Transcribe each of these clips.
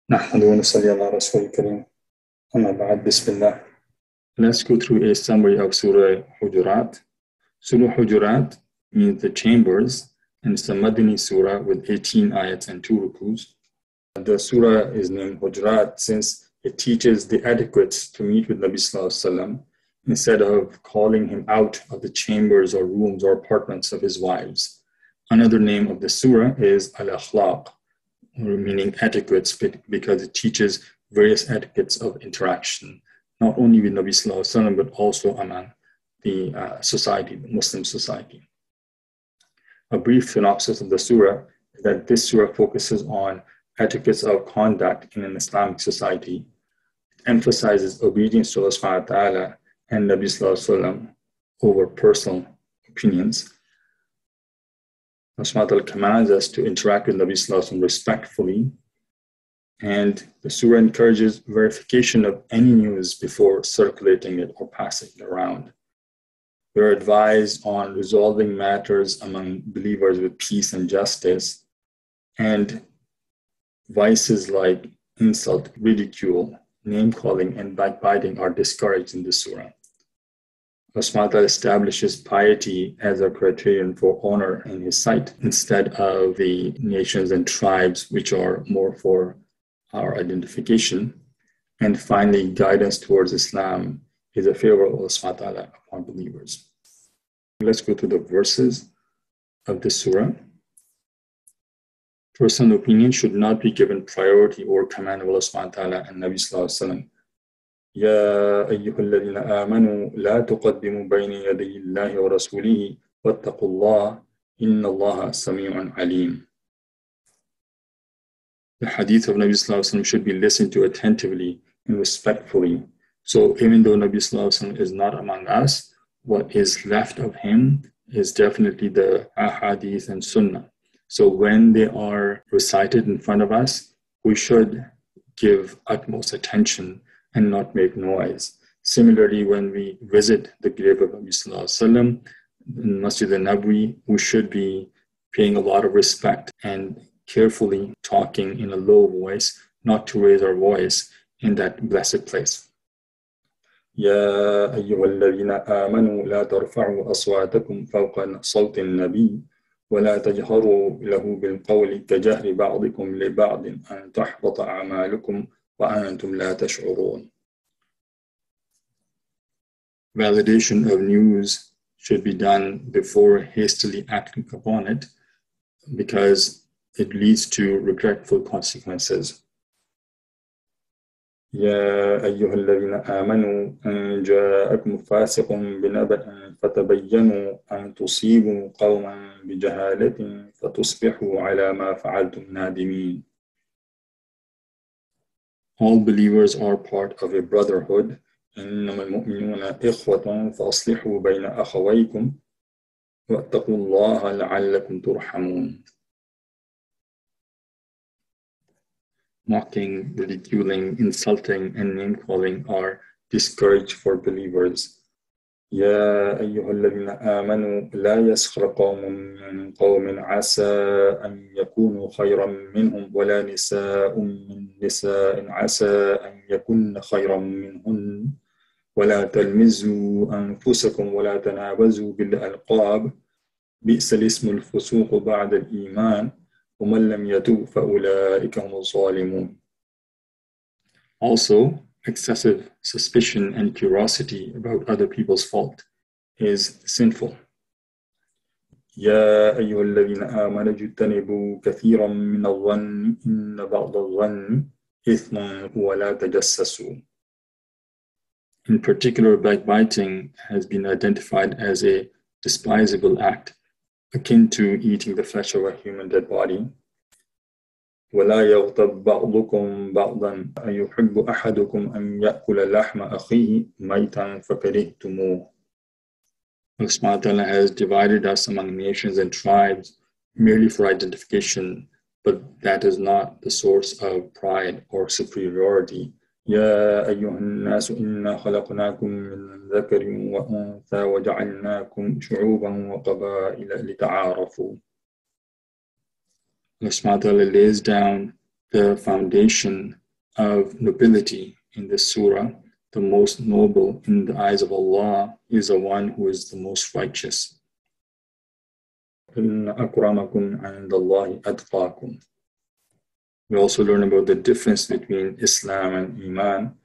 نحمد ونصلي على رسول الكريم أما بعد بسم الله. Let's go through a summary of Surah Hujurat. Surah Hujurat means the chambers, and it's a Madani surah with 18 ayats and 2 rukus. The surah is named Hujurat since it teaches the etiquettes to meet with Nabi Sallallahu Alaihi Wasallam instead of calling him out of the chambers or rooms or apartments of his wives. Another name of the surah is Al-Akhlaq, meaning etiquettes, because it teaches various etiquettes of interaction, not only with Nabi Sallallahu Alaihi Wasallam, but also among the society, the Muslim society. A brief synopsis of the surah is that this surah focuses on etiquettes of conduct in an Islamic society. It emphasizes obedience to Allah subhanahu wa ta'ala and Nabi Sallallahu Alaihi Wasallam over personal opinions. Allah subhanahu wa ta'ala commands us to interact with Nabi Sallallahu Alaihi Wasallam respectfully, and the surah encourages verification of any news before circulating it or passing it around. We are advised on resolving matters among believers with peace and justice, and vices like insult, ridicule, name-calling, and backbiting are discouraged in this surah. Allah subhanahu wa ta'ala establishes piety as a criterion for honor in His sight instead of the nations and tribes, which are more for our identification. And finally, guidance towards Islam is a favor of Allah subhanahu wa ta'ala upon believers. Let's go to the verses of this surah. Personal opinion should not be given priority or command of Allah subhanahu wa ta'ala and Nabi sallallahu alaihi wasallam. يا أيها الذين آمنوا لا تقدموا بين يدي الله ورسوله واتقوا الله إن الله سميع عليم. The hadith of Nabi sallallahu alaihi wasallam should be listened to attentively and respectfully. So even though Nabi sallallahu alaihi wasallam is not among us, what is left of him is definitely the ahadith and sunnah. So when they are recited in front of us, we should give utmost attention and not make noise. Similarly, when we visit the grave of Nabi Sallallahu Alaihi Wasallam in Masjid al-Nabawi, we should be paying a lot of respect and carefully talking in a low voice, not to raise our voice in that blessed place. يا أيها الذين آمنوا لا ترفعوا أصواتكم فوق صوت النبي ولا تجهروا له بالقول كجهر بعضكم لبعض أن تحبط أعمالكم وأنتم لا تشعرون. Validation of news should be done before hastily acting upon it, because it leads to regretful consequences. يا أيها الذين آمنوا إن جاءكم فاسق بنبأ فتبينوا أن تصيبوا قوما بجهالة فتصبحوا على ما فعلتم نادمين. All believers are part of a brotherhood. إنما المؤمنون إخوة فأصلحوا بين أخويكم واتقوا الله لعلكم ترحمون. Mocking, ridiculing, insulting, and name-calling are discouraged for believers. يا أيها الذين آمنوا لا يسخر قوم من قوم عسى أن يكونوا خيرا منهم ولا نساء من نساء عسى أن يكن خيرا منهن ولا تلمزوا أنفسكم ولا تنابزوا بالألقاب بئس الاسم الفسوق بعد الإيمان ومن لم يتوب فأولئك هم الظالمون. Also, excessive suspicion and curiosity about other people's fault is sinful. يا أيها الذين آمنوا اجتنبوا كثيرا من الظن إن بعض الظن إثم ولا تجسسوا. In particular, backbiting has been identified as a despisable act, akin to eating the flesh of a human dead body. ولا يغتب بعضكم بعضا أيحب أحدكم أن يأكل لحم أخيه ميتا فكرهتموه. Allah subhanahu wa ta'ala has divided us among nations and tribes merely for identification, but that is not the source of pride or superiority. يا أيها الناس إنا خلقناكم من ذكر وأنثى وجعلناكم شعوبا وقبائل لتعارفوا. Allah subhanahu wa ta'ala lays down the foundation of nobility in this surah. The most noble in the eyes of Allah is the one who is the most righteous. إِنَّ أَكْرَمَكُمْ عِنْدَ اللَّهِ أَتْقَاكُمْ. We also learn about the difference between Islam and Iman.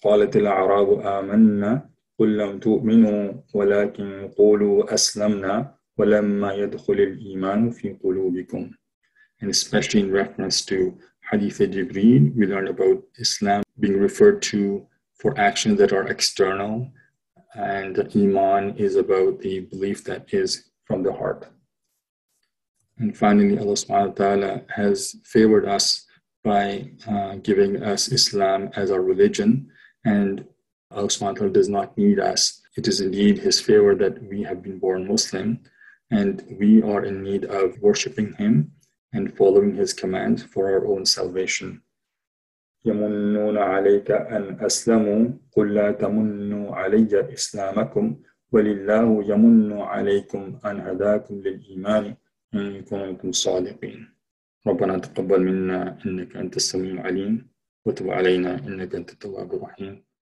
قالت الأعراب آمنا قل لم تؤمنوا ولكن قولوا أسلمنا ولما يدخل الإيمان في قلوبكم. And especially in reference to Hadith Jibreel, we learn about Islam being referred to for actions that are external, and Iman is about the belief that is from the heart. And finally, Allah subhanahu wa ta'ala has favored us by giving us Islam as our religion, and Allah subhanahu wa ta'ala does not need us. It is indeed His favor that we have been born Muslim, and we are in need of worshipping Him and following His commands for our own salvation. يَمُنُّونَ عَلَيْكَ أَنْ أَسْلَمُوا قُلْ لَا تَمُنُّوا عَلَيَّ إِسْلَامَكُمْ وَلِلَّهُ يَمُنُّ عَلَيْكُمْ أَنْ هَدَاكُمْ لِلْإِيمَانِ إِن كُنتُمْ صَادِقِينَ. ربنا تقبل منا إنك أنت السميع العليم وتب علينا إنك أنت التواب الرحيم.